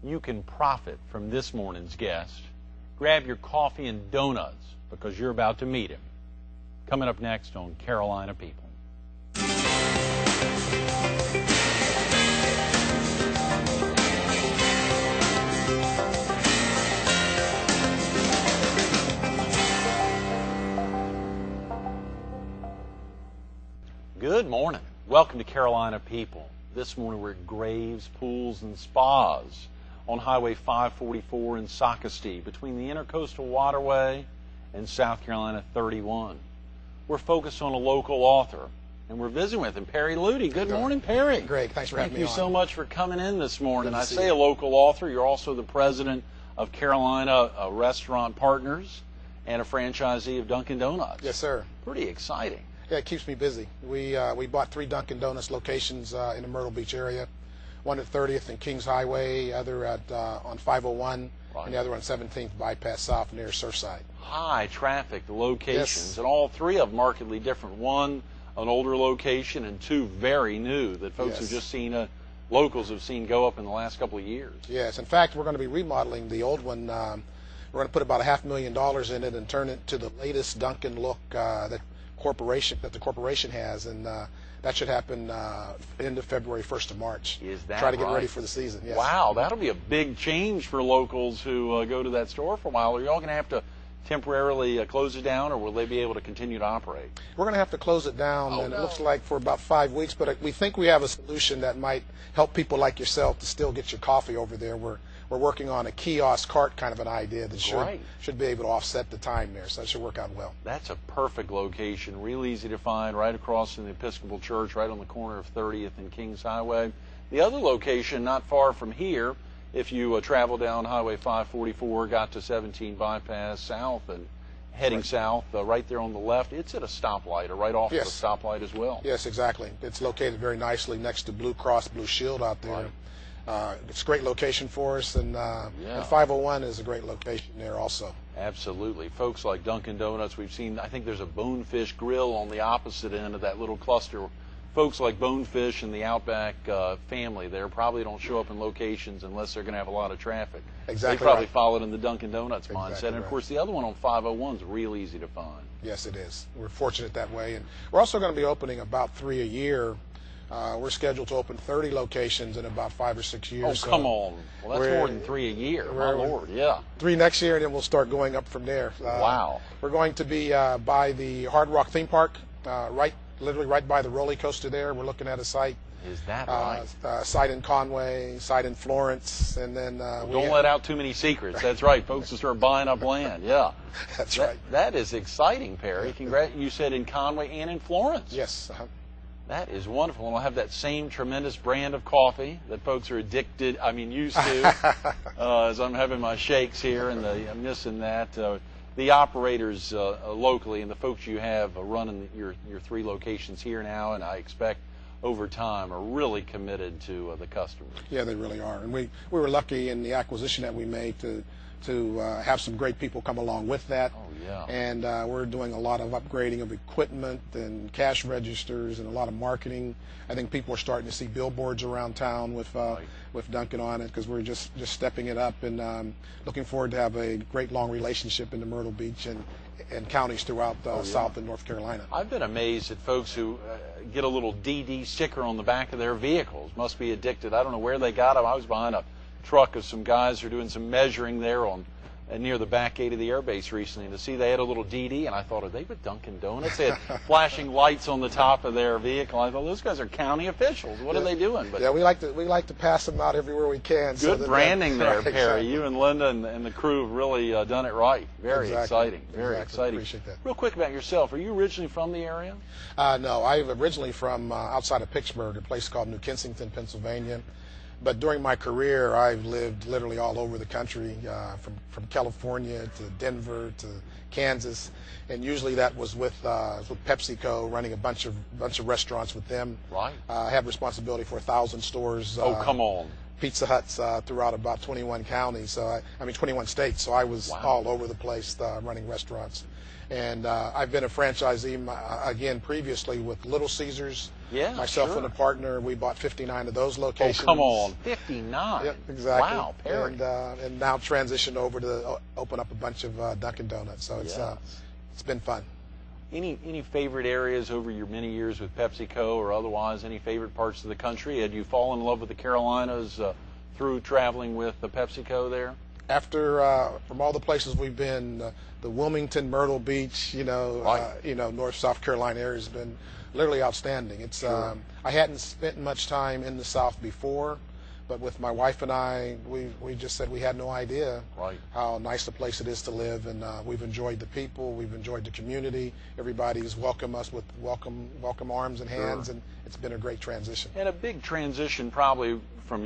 you can profit from this morning's guest. Grab your coffee and donuts because you're about to meet him. Coming up next on Carolina People. Good morning. Welcome to Carolina People. This morning we're at Graves Pools and Spas on Highway 544 in Socastee between the Intercoastal Waterway and South Carolina 31. We're focused on a local author, and we're visiting with him, Perry Ludy. Good morning, Perry. Great. Thanks for having me on. Thank you so much for coming in this morning. I say you. A local author. You're also the president of Carolina Restaurant Partners and a franchisee of Dunkin' Donuts. Yes, sir. Pretty exciting. Yeah, it keeps me busy. We bought 3 Dunkin' Donuts locations in the Myrtle Beach area. One at 30th and Kings Highway, other at on 501, right, and the other on 17th Bypass South near Surfside. High traffic locations, yes, and all 3 of them markedly different. One, an older location, and 2 very new that folks have just seen, locals have seen go up in the last couple of years. Yes, in fact, we're going to be remodeling the old one. We're going to put about $500,000 in it and turn it to the latest Dunkin' look that the corporation has, and that should happen end of February, 1st of March. Is that Try to get right? ready for the season. Yes. Wow, that'll be a big change for locals who go to that store for a while. Are you all going to have to temporarily close it down, or will they be able to continue to operate? We're going to have to close it down, and it looks like for about 5 weeks, but we think we have a solution that might help people like yourself to still get your coffee over there. We're working on a kiosk cart kind of an idea that should be able to offset the time there, so that should work out well. That's a perfect location, real easy to find, right across from the Episcopal Church, right on the corner of 30th and Kings Highway. The other location, not far from here, if you travel down Highway 544, got to 17 Bypass South and heading south, right there on the left, it's at a stoplight, or right off of a stoplight as well. Yes, exactly. It's located very nicely next to Blue Cross Blue Shield out there. Right. It's a great location for us, and 501 is a great location there also. Absolutely. Folks like Dunkin' Donuts, we've seen, I think there's a Bonefish Grill on the opposite end of that little cluster. Folks like Bonefish and the Outback family there probably don't show up in locations unless they're going to have a lot of traffic. Exactly. They probably followed in the Dunkin' Donuts mindset. Exactly and, of course, the other one on 501 is real easy to find. Yes, it is. We're fortunate that way. And we're also going to be opening about 3 a year. We're scheduled to open 30 locations in about 5 or 6 years. Oh, come on. Well, that's more than 3 a year. My Lord, yeah. 3 next year, and then we'll start going up from there. Wow. We're going to be by the Hard Rock theme park, literally right by the roller coaster there. We're looking at a site. Is that right? Site in Conway, site in Florence, and then don't let out too many secrets. That's right. Folks will start buying up land. Yeah. That's right. That is exciting, Perry. You said in Conway and in Florence. Yes. That is wonderful, and we'll have that same tremendous brand of coffee that folks are used to, as I'm having my shakes here, and I'm missing that. The operators locally and the folks you have running your 3 locations here now, and I expect over time, are really committed to the customers. Yeah, they really are, and we were lucky in the acquisition that we made to have some great people come along with that. Oh, yeah. And we're doing a lot of upgrading of equipment and cash registers and a lot of marketing. I think people are starting to see billboards around town with Dunkin' on it, because we're just stepping it up, and looking forward to have a great long relationship in the Myrtle Beach and counties throughout South and North Carolina. I've been amazed at folks who get a little DD sticker on the back of their vehicles. Must be addicted. I don't know where they got them. I was behind a truck of some guys who are doing some measuring there near the back gate of the airbase recently, and to see they had a little DD, and I thought, are they with Dunkin' Donuts? They had flashing lights on the top of their vehicle. I thought, those guys are county officials. What are they doing? But yeah, we like to pass them out everywhere we can. Good branding there, right, Perry. exactly. You and Linda and the crew have really done it right. Very exciting. Very exciting. Appreciate that. Real quick about yourself. Are you originally from the area? No, I'm originally from outside of Pittsburgh, a place called New Kensington, Pennsylvania. But during my career, I've lived literally all over the country, from California to Denver to Kansas, and usually that was with PepsiCo, running a bunch of restaurants with them. Right. I have responsibility for 1,000 stores. Oh, come on. Pizza Huts throughout about 21 counties. So I mean 21 states. So I was all over the place running restaurants. And I've been a franchisee again previously with Little Caesars. Yeah, myself and a partner, we bought 59 of those locations. Oh, come on, 59. Yep, exactly. Wow, Perry. And now transitioned over to open up a bunch of Dunkin' Donuts. So it's been fun. Any favorite areas over your many years with PepsiCo or otherwise? Any favorite parts of the country? Had you fallen in love with the Carolinas through traveling with the PepsiCo there? After from all the places we've been, the Wilmington, Myrtle Beach, North South Carolina area has been literally outstanding. It's Sure. I hadn't spent much time in the South before, but with my wife and I, we just said we had no idea how nice a place it is to live, and we've enjoyed the people, we've enjoyed the community. Everybody's welcomed us with welcome arms and hands, and it's been a great transition. And a big transition probably from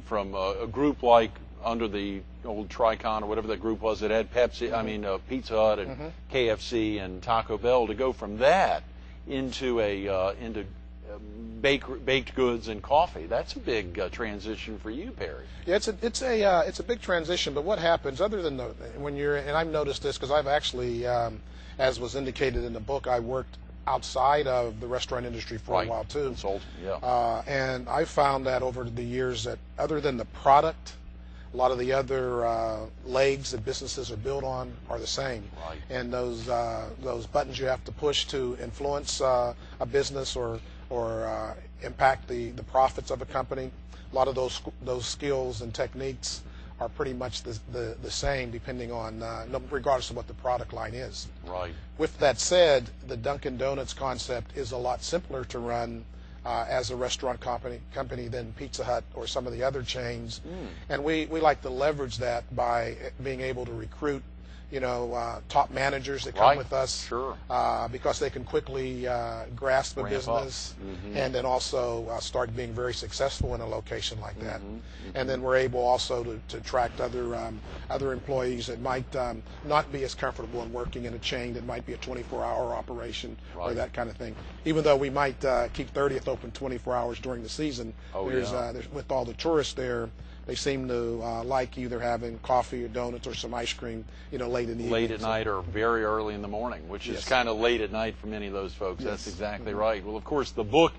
from a group like under the old Tricon or whatever that group was that had Pepsi, Pizza Hut and KFC and Taco Bell, to go from that into baked goods and coffee. That's a big transition for you, Perry. Yeah, it's a big transition. But what happens other than when you're, and I've noticed this because I've actually, as was indicated in the book, I worked outside of the restaurant industry for a while too. Consulting, yeah. And I found that over the years that other than the product, a lot of the other legs that businesses are built on are the same. Right. And those buttons you have to push to influence a business or impact the profits of a company, a lot of those skills and techniques are pretty much the same depending on regardless of what the product line is. Right. With that said, the Dunkin' Donuts concept is a lot simpler to run as a restaurant company than Pizza Hut or some of the other chains. And we like to leverage that by being able to recruit top managers that come with us, because they can quickly grasp a business and then also start being very successful in a location like that. And then we're able also to attract other employees that might not be as comfortable in working in a chain that might be a 24-hour operation or that kind of thing. Even though we might keep 30th open 24 hours during the season, there's with all the tourists there, they seem to like either having coffee or donuts or some ice cream, late in the evening. Late at night or very early in the morning, which is kind of late at night for many of those folks. That's exactly right. Well, of course, the book,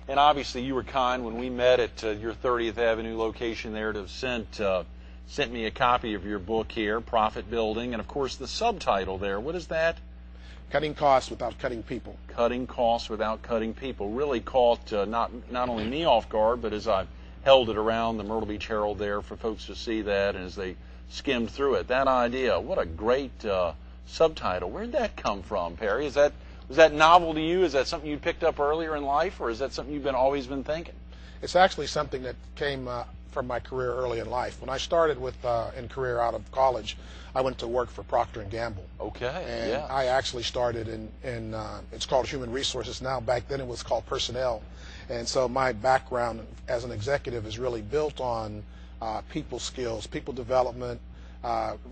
and obviously you were kind when we met at your 30th Avenue location there to have sent me a copy of your book here, Profit Building, and of course the subtitle there. What is that? Cutting costs without cutting people. Cutting costs without cutting people. Really caught not only me off guard, but as I held it around the Myrtle Beach Herald there for folks to see that, and as they skimmed through it, that idea, what a great subtitle. Where'd that come from, Perry? Was that novel to you? Is that something you picked up earlier in life, or is that something you've always been thinking? It's actually something that came from my career early in life. When I started in career out of college, I went to work for Procter & Gamble. Okay. And I actually started in it's called Human Resources now. Back then it was called Personnel. And so my background as an executive is really built on people skills, people development,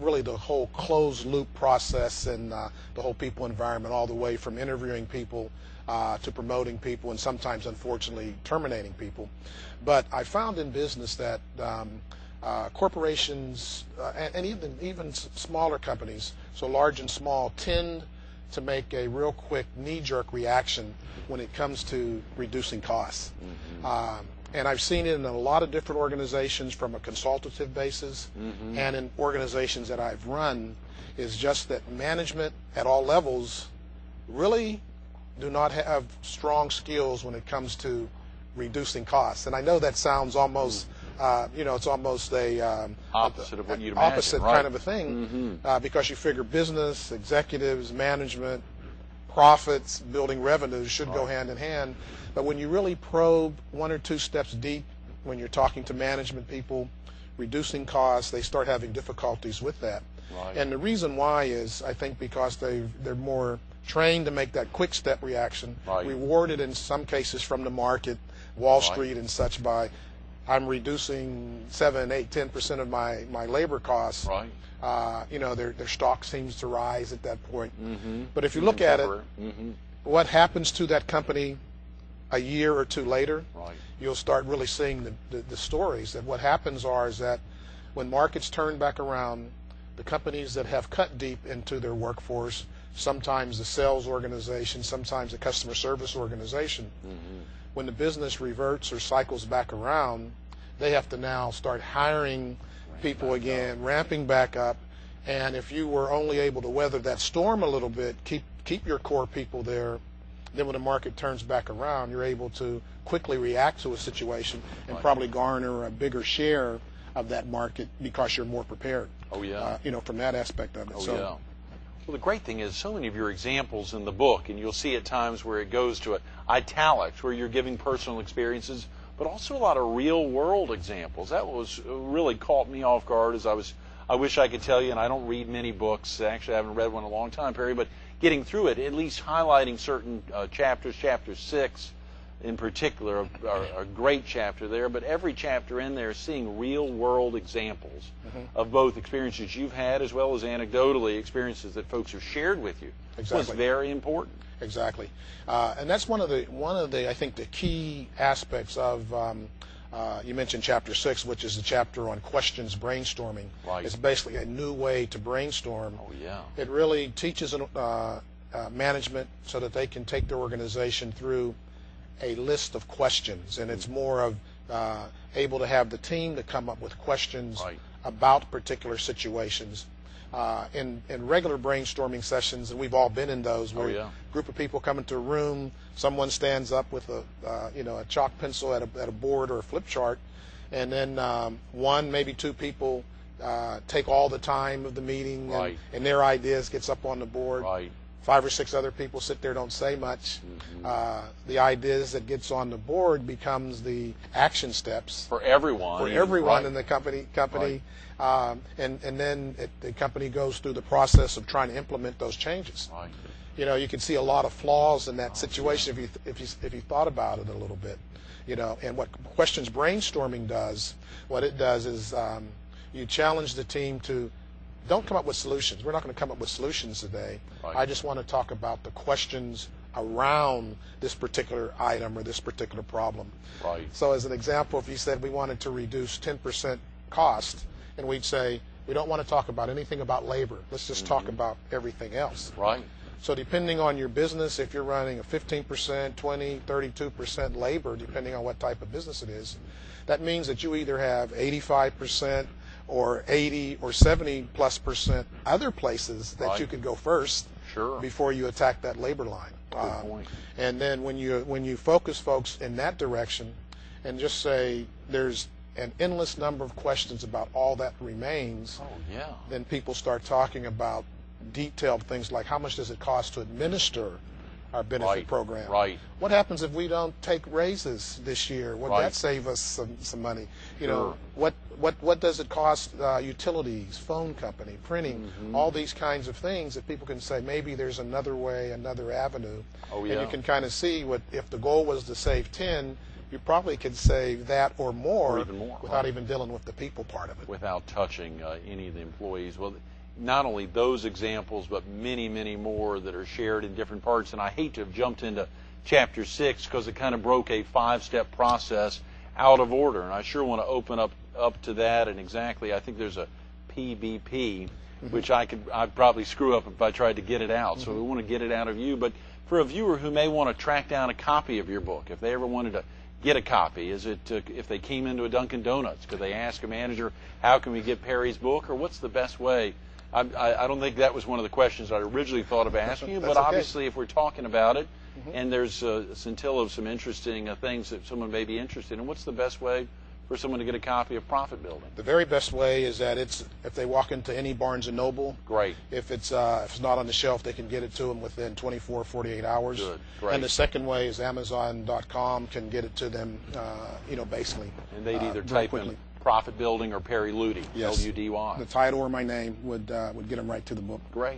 really the whole closed loop process and the whole people environment, all the way from interviewing people to promoting people and sometimes, unfortunately, terminating people. But I found in business that corporations and even smaller companies, so large and small, tend to make a real quick knee-jerk reaction when it comes to reducing costs. And I've seen it in a lot of different organizations from a consultative basis and in organizations that I've run, is just that management at all levels really do not have strong skills when it comes to reducing costs. And I know that sounds almost it's almost a opposite of what you'd imagine, opposite kind of a thing, because you figure business, executives, management, profits, building revenues should go hand in hand. But when you really probe one or two steps deep, when you're talking to management people, reducing costs, they start having difficulties with that. And the reason why is, I think, because they're more trained to make that quick step reaction, rewarded in some cases from the market, Wall Street and such, by I'm reducing 7, 8, 10% of my labor costs. Their stock seems to rise at that point. But if you look at it, what happens to that company a year or two later, Right. you'll start really seeing the stories that what happens is that when markets turn back around, the companies that have cut deep into their workforce, sometimes the sales organization, sometimes the customer service organization, when the business reverts or cycles back around, they have to now start hiring people again, ramping back up. And if you were only able to weather that storm a little bit, keep your core people there, then when the market turns back around, you're able to quickly react to a situation and probably garner a bigger share of that market because you're more prepared. Oh, yeah. From that aspect of it. Oh, yeah. Well, the great thing is so many of your examples in the book, and you'll see at times where it goes to italics, where you're giving personal experiences, but also a lot of real-world examples. That was really caught me off guard as I wish I could tell you, and I don't read many books. Actually, I haven't read one in a long time, Perry, but getting through it, at least highlighting certain chapters, chapter 6 in particular, are a great chapter there, but every chapter in there is seeing real-world examples of both experiences you've had as well as anecdotally experiences that folks have shared with you. Exactly. It's very important. Exactly. And that's one of the I think the key aspects of you mentioned chapter 6, which is the chapter on questions brainstorming. Right. It's basically a new way to brainstorm. Oh, yeah. It really teaches management so that they can take their organization through a list of questions, and it's more of able to have the team to come up with questions about particular situations. In regular brainstorming sessions, and we've all been in those, where a group of people come into a room, someone stands up with a chalk pencil at a board or a flip chart, and then one, maybe two people take all the time of the meeting, and their ideas gets up on the board. Right. 5 or 6 other people sit there, don't say much. The ideas that gets on the board becomes the action steps for everyone. In the company. And then the company goes through the process of trying to implement those changes. Right. You can see a lot of flaws in that situation if you thought about it a little bit. And what questions brainstorming does, what it does is you challenge the team to don't come up with solutions. We're not going to come up with solutions today. I just want to talk about the questions around this particular item or this particular problem. So as an example, if you said we wanted to reduce 10% cost, and we'd say we don't want to talk about anything about labor. Let's just talk about everything else. So depending on your business, if you're running a 15%, 20, 32% labor, depending on what type of business it is, that means that you either have 85% or 80 or 70+% other places that you could go first before you attack that labor line. Good point. And then when you focus folks in that direction and just say there's an endless number of questions about all that remains, then people start talking about detailed things like how much does it cost to administer our benefit program? What happens if we don't take raises this year? Would that save us some money? What does it cost utilities, phone company, printing, all these kinds of things that people can say maybe there's another way, another avenue. And you can kind of see if the goal was to save 10, you probably could save that or more, without even dealing with the people part of it. Without touching any of the employees. Well, not only those examples, but many, many more that are shared in different parts. And I hate to have jumped into chapter 6 because it kind of broke a 5-step process out of order. And I sure want to open up to that. And exactly, I think there's a PBP, which I'd probably screw up if I tried to get it out. So we want to get it out of you. But for a viewer who may want to track down a copy of your book, if they ever wanted to get a copy, is it if they came into a Dunkin' Donuts, could they ask a manager, how can we get Perry's book, or what's the best way? I don't think that was one of the questions I originally thought of asking you, but obviously if we're talking about it and there's a scintilla of some interesting things that someone may be interested in, what's the best way for someone to get a copy of Profit Building? The very best way is that if they walk into any Barnes & Noble, if it's not on the shelf, they can get it to them within 24, 48 hours. And the second way is Amazon.com can get it to them, basically. And they'd either type in Profit Building or Perry Ludy, Ludy. The title or my name would get them right to the book. Great.